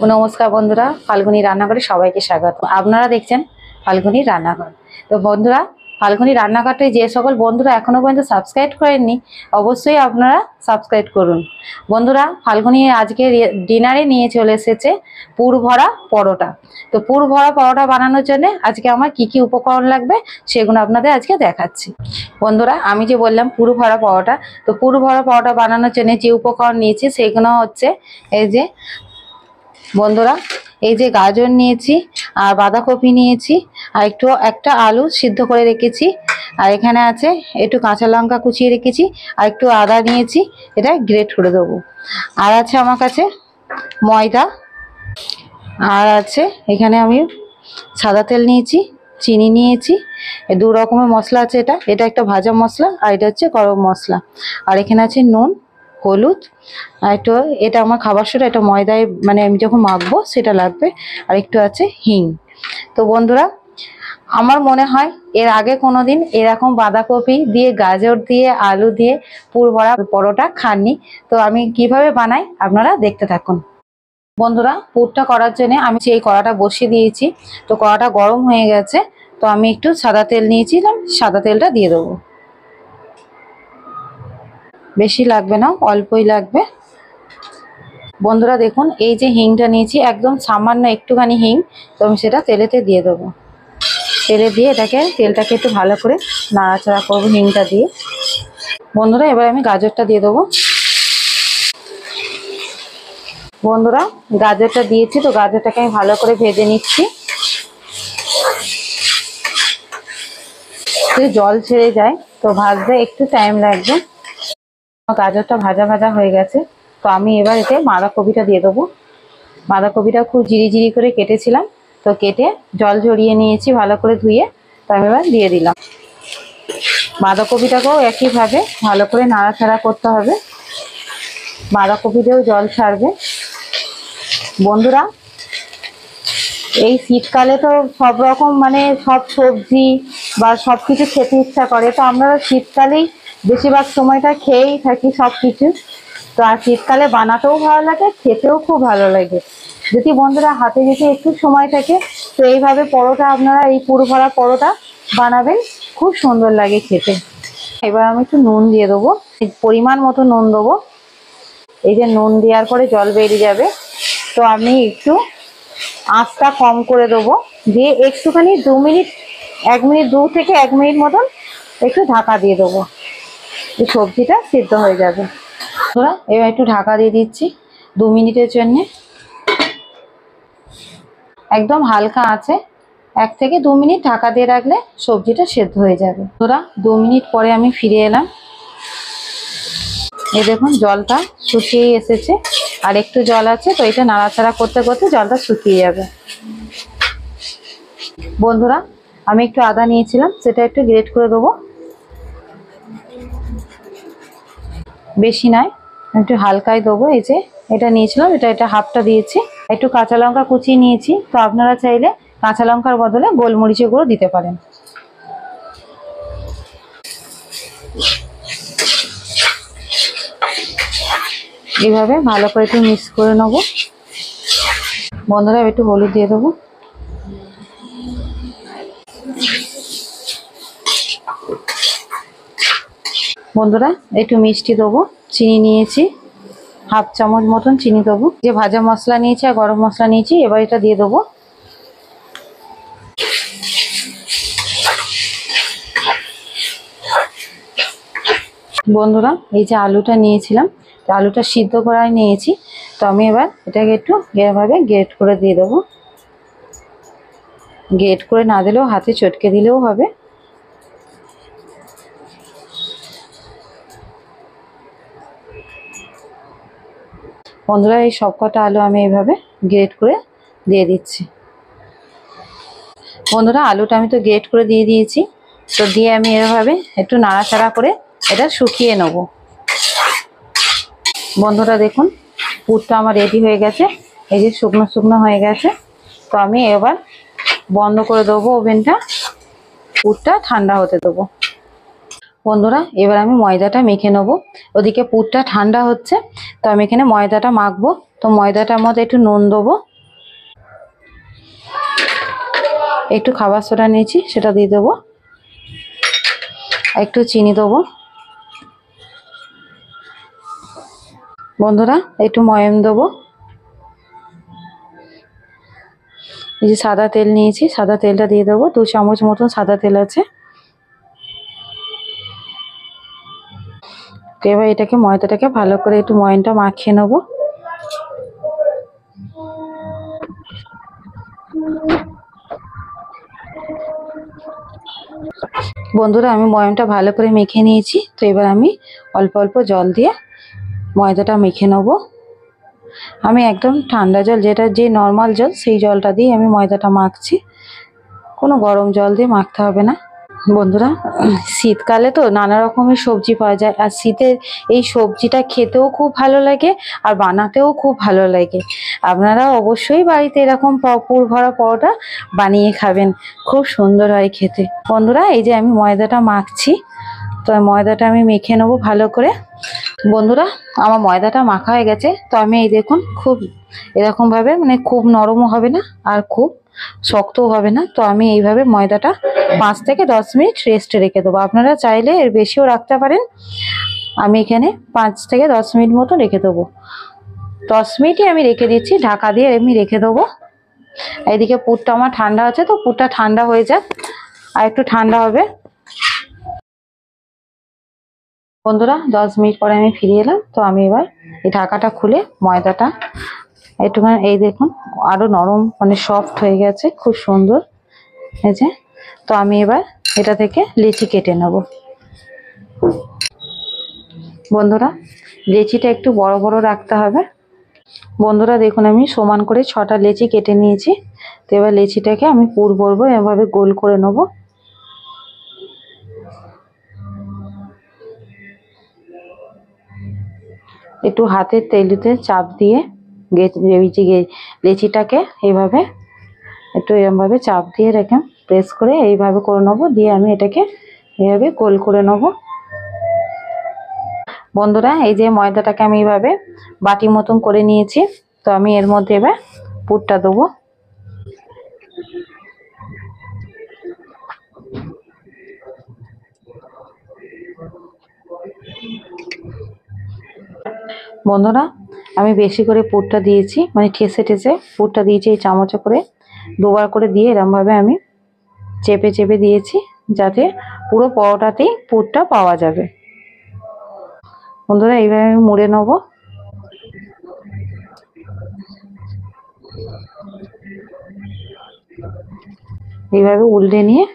নমস্কার বন্ধুরা, ফাল্গুনী রান্নাঘরে সবাইকে স্বাগত। আপনারা দেখছেন ফাল্গুনী রান্নাঘর। তো বন্ধুরা, ফাল্গুনী রান্নাঘরটি যে সকল বন্ধুরা এখনো পর্যন্ত সাবস্ক্রাইব করেননি, অবশ্যই আপনারা সাবস্ক্রাইব করুন। বন্ধুরা, ফাল্গুনী আজকে ডিনারে নিয়ে চলে এসেছে পুর ভরা পরোটা। তো পুর ভরা পরোটা বানানোর জন্য আজকে আমার কি কি উপকরণ লাগবে সেগুলো আপনাদের আজকে দেখাচ্ছি। বন্ধুরা, আমি যে বললাম পুর ভরা পরোটা, তো পুর ভরা পরোটা বানানোর জন্য যে উপকরণ নিয়েছি সেগুলো হচ্ছে এই যে বন্ধুরা, এই যে গাজর নিয়েছি আর বাঁধাকপি নিয়েছি আর একটা আলু সিদ্ধ করে রেখেছি, আর এখানে আছে একটু কাঁচা লঙ্কা কুচিয়ে রেখেছি আর একটু আদা নিয়েছি, এটা গ্রেট করে দেবো। আর আছে আমার কাছে ময়দা, আর আছে এখানে আমি সাদা তেল নিয়েছি, চিনি নিয়েছি, দু রকমের মশলা আছে, এটা একটা ভাজা মশলা আর এটা হচ্ছে গরম মশলা, আর এখানে আছে নুন, হলুদ, আর একটু এটা আমার খাবার সোডা, এটা ময়দায় মানে আমি যখন মাখবো সেটা লাগবে, আর একটু আছে হিং। তো বন্ধুরা, আমার মনে হয় এর আগে কোনোদিন এরকম বাঁধাকপি দিয়ে, গাজর দিয়ে, আলু দিয়ে পুর ভরা পরোটা খাননি। তো আমি কিভাবে বানাই আপনারা দেখতে থাকুন। বন্ধুরা, পুরটা করার জন্য আমি সেই কড়াটা বসিয়ে দিয়েছি। তো কড়াটা গরম হয়ে গেছে, তো আমি একটু সাদা তেল নিয়েছিলাম, সাদা তেলটা দিয়ে দেবো। বেশি লাগবে না, অল্পই লাগবে। বন্ধুরা দেখুন, এই যে হিংটা নিয়েছি, একদম সামান্য একটুখানি হিং, তো আমি সেটা তেলেতে দিয়ে দেবো। তেলে দিয়ে তেলটাকে একটু ভালো করে নাড়াচাড়া করবো হিংটা দিয়ে। বন্ধুরা, এবার আমি গাজরটা দিয়ে দেবো। বন্ধুরা, গাজরটা দিয়েছি, তো গাজরটাকে আমি ভালো করে ভেজে নিচ্ছি। জল ছেড়ে যায়, তো ভাজতে একটু টাইম লাগবে। গাজরটা ভাজা ভাজা হয়ে গেছে, তো আমি এবার এতে বাঁধাকপিটা দিয়ে দেবো। বাঁধাকপিটা খুব ঝিরি করে কেটেছিলাম, তো কেটে জল ঝরিয়ে নিয়েছি ভালো করে ধুয়ে, তো আমি এবার দিয়ে দিলাম। বাঁধাকপিটাকেও একইভাবে ভালো করে নাড়াচাড়া করতে হবে, বাঁধাকপিতেও জল ছাড়বে। বন্ধুরা, এই শীতকালে তো সব রকম মানে সব সবজি বা সব কিছু খেতে ইচ্ছা করে, তো আমরা শীতকালেই বেশিরভাগ সময়টা খেয়েই থাকি সব কিছু। তো আর শীতকালে বানাতেও ভালো লাগে, খেতেও খুব ভালো লাগে। যদি বন্ধুরা হাতে যদি একটু সময় থাকে, তো এইভাবে পরোটা আপনারা এই পুর ভরা পরোটা বানাবেন, খুব সুন্দর লাগে খেতে। এবার আমি একটু নুন দিয়ে দেবো, পরিমাণ মতো নুন দেবো। এই যে নুন দেওয়ার পরে জল বেরিয়ে যাবে, তো আমি একটু আঁচটা কম করে দেবো, দিয়ে একটুখানি 2 মিনিট 2 থেকে 1 মিনিট মতন একটু ঢাকা দিয়ে দেবো, এই সবজিটা সিদ্ধ হয়ে যাবে। তোরা এবার একটু ঢাকা দিয়ে দিচ্ছি 2 মিনিটের জন্য। একদম হালকা আছে, 1 থেকে 2 মিনিট ঢাকা দিয়ে রাখলে সবজিটা সেদ্ধ হয়ে যাবে। তোরা 2 মিনিট পরে আমি ফিরে এলাম। এই দেখুন, জলটা শুকিয়ে এসেছে, আর একটু জল আছে, তো এটা নাড়াচাড়া করতে করতে জলটা শুকিয়ে যাবে। বন্ধুরা, আমি একটু আদা নিয়েছিলাম, সেটা একটু গ্রেট করে দেবো, বেশি নয়, একটু হালকাই দেবো। এই যে এটা নিয়েছিলাম, এটা হাফটা দিয়েছি। একটু কাঁচা লঙ্কা কুচিয়ে নিয়েছি, তো আপনারা চাইলে কাঁচা লঙ্কার বদলে গোলমরিচের গুঁড়ো দিতে পারেন। এইভাবে ভালো করে একটু মিক্স করে নেবো। বন্ধুরা, একটু হলুদ দিয়ে দেবো। বন্ধুরা, একটু মিষ্টি দেবো, চিনি নিয়েছি, হাফ চামচ মতন চিনি দেবো। যে ভাজা মশলা নিয়েছি আর গরম মশলা নিয়েছি, এবার এটা দিয়ে দেবো। বন্ধুরা, এই যে আলুটা নিয়েছিলাম, তো আলুটা সিদ্ধ করাই নিয়েছি, তো আমি এবার এটাকে একটু এভাবে গ্রেট করে দিয়ে দেবো। গ্রেট করে না দিলেও হাতে চটকে দিলেও হবে। বন্ধুরা, এই সবকটা আলু আমি এইভাবে গ্রেট করে দিয়ে দিচ্ছি। বন্ধুরা, আলুটা আমি তো গ্রেট করে দিয়ে দিয়েছি, তো দিয়ে আমি এভাবে একটু নাড়াচাড়া করে এটা শুকিয়ে নেব। বন্ধুরা দেখুন, পুরটা আমার রেডি হয়ে গেছে, এই যে শুকনো শুকনো হয়ে গেছে। তো আমি এবার বন্ধ করে দেবো ওভেনটা, পুরটা ঠান্ডা হতে দেবো। বন্ধুরা, এবার আমি ময়দাটা মেখে নেব। ওদিকে পুরটা ঠান্ডা হচ্ছে, তো আমি এখানে ময়দাটা মাখবো। তো ময়দাটার মধ্যে একটু নুন দেবো, একটু খাবার সোডা নিয়েছি, সেটা দিয়ে দেবো। একটু চিনি দেবো বন্ধুরা, একটু ময়াম দেবো। এই যে সাদা তেল নিয়েছি, সাদা তেলটা দিয়ে দেবো, 2 চামচ মতন সাদা তেল আছে। এবার এটাকে ময়দাটাকে ভালো করে একটু ময়ামটা মাখিয়ে নেবো। বন্ধুরা আমি ময়ামটা ভালো করে মেখে নিয়েছি। তো এবার আমি অল্প অল্প জল দিয়ে ময়দাটা মেখে নেবো। আমি একদম ঠান্ডা জল, যেটা যে নর্মাল জল, সেই জলটা দিয়ে আমি ময়দাটা মাখছি, কোনো গরম জল দিয়ে মাখতে হবে না। বন্ধুরা শীতকালে তো নানা রকমের সবজি পাওয়া যায়, আর শীতের এই সবজিটা খেতেও খুব ভালো লাগে আর বানাতেও খুব ভালো লাগে। আপনারা অবশ্যই বাড়িতে এরকম পুর ভরা পরোটা বানিয়ে খাবেন, খুব সুন্দর হয় খেতে। বন্ধুরা এই যে আমি ময়দাটা মাখছি, তো ময়দাটা আমি মেখে নেবো ভালো করে। বন্ধুরা আমার ময়দাটা মাখা হয়ে গেছে। তো আমি এই দেখুন খুব এরকমভাবে, মানে খুব নরমও হবে না আর খুব শক্তও হবে না। তো আমি এইভাবে ময়দাটা 5 থেকে 10 মিনিট রেস্টে রেখে দেবো। আপনারা চাইলে এর বেশিও রাখতে পারেন। আমি এখানে 5 থেকে 10 মিনিট মতো রেখে দেবো। 10 মিনিটই আমি রেখে দিচ্ছি, ঢাকা দিয়ে আমি রেখে দেবো। এইদিকে পুরটা আমার ঠান্ডা আছে, তো পুরটা ঠান্ডা হয়ে যাক, আর একটু ঠান্ডা হবে। বন্ধুরা 10 মিনিট পরে আমি ফিরে এলাম। তো আমি এবার এই ঢাকাটা খুলে ময়দাটা একটুখানি, এই দেখুন আরো নরম, মানে সফট হয়ে গেছে, খুব সুন্দর। এই যে, তো আমি এবার এটা থেকে লেচি কেটে নেব। বন্ধুরা লেচিটা একটু বড় বড় রাখতে হবে। বন্ধুরা দেখুন আমি সমান করে 6টা লেচি কেটে নিয়েছি। তো এবার লেচিটাকে আমি পুর ভরবো, এভাবে গোল করে নেব। একটু হাতের তেলিতে চাপ দিয়ে লেচিটাকে এইভাবে একটু এরমভাবে চাপ দিয়ে রেখে প্রেস করে এইভাবে করে নেবো, দিয়ে আমি এটাকে এইভাবে গোল করে নেব। বন্ধুরা এই যে ময়দাটাকে আমি এইভাবে বাটি মতন করে নিয়েছি। তো আমি এর মধ্যে এবার পুরটা দেবো। বন্ধুরা আমি বেশি করে পুরটা দিয়েছি, মানে ঠেসে ঠেসে পুরটা দিয়েছি, এই চামচে করে 2বার করে দিয়ে এরমভাবে আমি চেপে চেপে দিয়েছি, যাতে পুরো পরোটাতেই পুরটা পাওয়া যাবে। বন্ধুরা এইভাবে আমি মুড়ে নেবো। এইভাবে উল্টে নিয়ে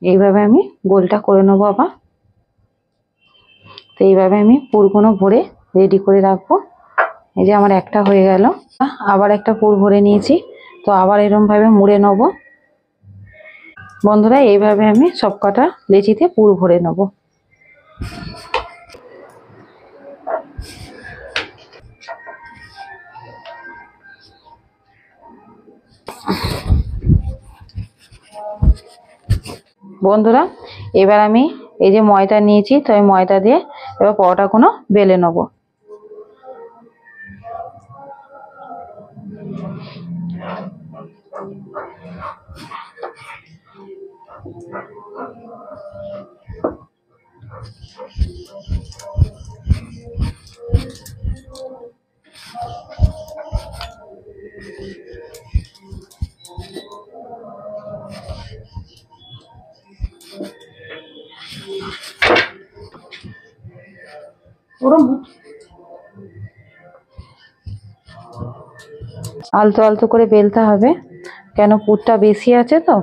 এইভাবে আমি গোলটা করে নেবো আবার। তো এইভাবে আমি পুরগুলো ভরে রেডি করে রাখবো। এই যে আমার একটা হয়ে গেল, আবার একটা পুর ভরে নিয়েছি। তো আবার এরকম ভাবে মুড়ে নেবো। বন্ধুরা এইভাবে আমি সবকটা লেচিতে পুর ভরে নেব। বন্ধুরা এবার আমি এই যে ময়দা নিয়েছি, তো এই ময়দা দিয়ে এবার পরোটাগুলো বেলে নেব। আলতো আলতো করে বেলতে হবে, কেন পুরটা বেশি আছে তো,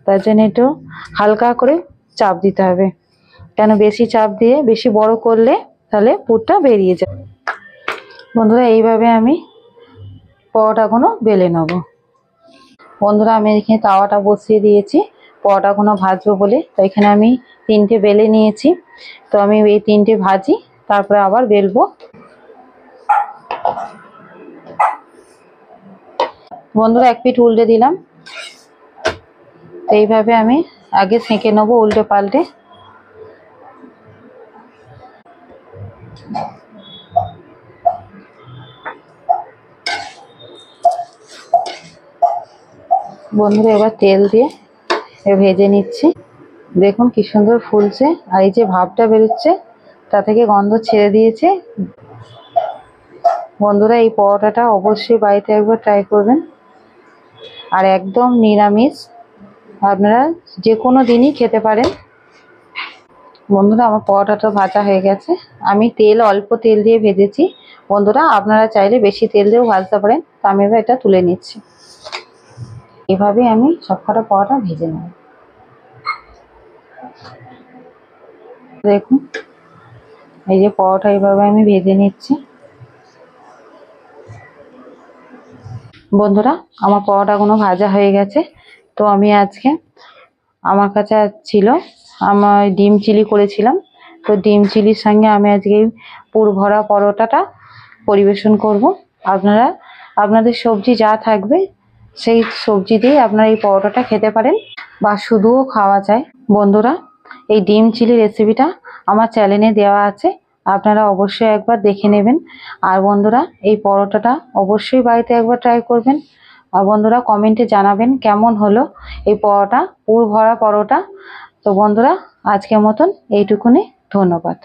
তার জন্য একটু হালকা করে চাপ দিতে হবে। কেন বেশি চাপ দিয়ে বেশি বড় করলে তাহলে পুরটা বেরিয়ে যাবে। বন্ধুরা এইভাবে আমি পরোটাগুলো বেলে নেব। বন্ধুরা আমি এখানে তাওয়াটা বসিয়ে দিয়েছি পরোটাগুলো ভাজবো বলে। তো এখানে আমি 3টে বেলে নিয়েছি। তো আমি এই 3টে ভাজি, তারপরে আবার বেলবো। বন্ধুরা এক পিঠ উল্টে দিলাম। এইভাবে আমি আগে সেঁকে নেবো উল্টে পাল্টে। বন্ধুরা এবার তেল দিয়ে ভেজে নিচ্ছি। দেখুন কি সুন্দর ফুলছে, আর এই যে ভাপটা বেরোচ্ছে তা থেকে গন্ধ ছেড়ে দিয়েছে। বন্ধুরা এই পরোটাটা অবশ্যই বাড়িতে একবার ট্রাই করবেন, আর একদম নিরামিষ, আপনারা যে কোনো দিনই খেতে পারেন। বন্ধুরা আমার পরোটাটা ভাজা হয়ে গেছে, আমি অল্প তেল দিয়ে ভেজেছি। বন্ধুরা আপনারা চাইলে বেশি তেল দিয়েও ভাজতে পারেন। তো আমি এবার এটা তুলে নিচ্ছি। এভাবে আমি সবকটা পরোটা ভেজে নেব। দেখুন এই যে পরোটা এইভাবে আমি ভেজে নিচ্ছি। বন্ধুরা আমার পরোটাগুলো ভাজা হয়ে গেছে। তো আমি আজকে আমার কাছে ছিল, আমার ডিম চিলি করেছিলাম। তো ডিম চিলির সঙ্গে আমি আজকে পুর ভরা পরোটাটা পরিবেশন করব। আপনারা আপনাদের সবজি যা থাকবে সেই সবজি দিয়ে আপনারা এই পরোটাটা খেতে পারেন, বা শুধুও খাওয়া যায়। বন্ধুরা এই ডিম চিলি রেসিপিটা আমার চ্যানেলে দেওয়া আছে, আপনারা অবশ্যই একবার দেখে নেবেন। আর বন্ধুরা এই পরোটাটা অবশ্যই বাড়িতে একবার ট্রাই করবেন। আর বন্ধুরা কমেন্টে জানাবেন কেমন হলো এই পরোটা, পুর ভরা পরোটা। তো বন্ধুরা আজকের মতন এইটুকুনি, ধন্যবাদ।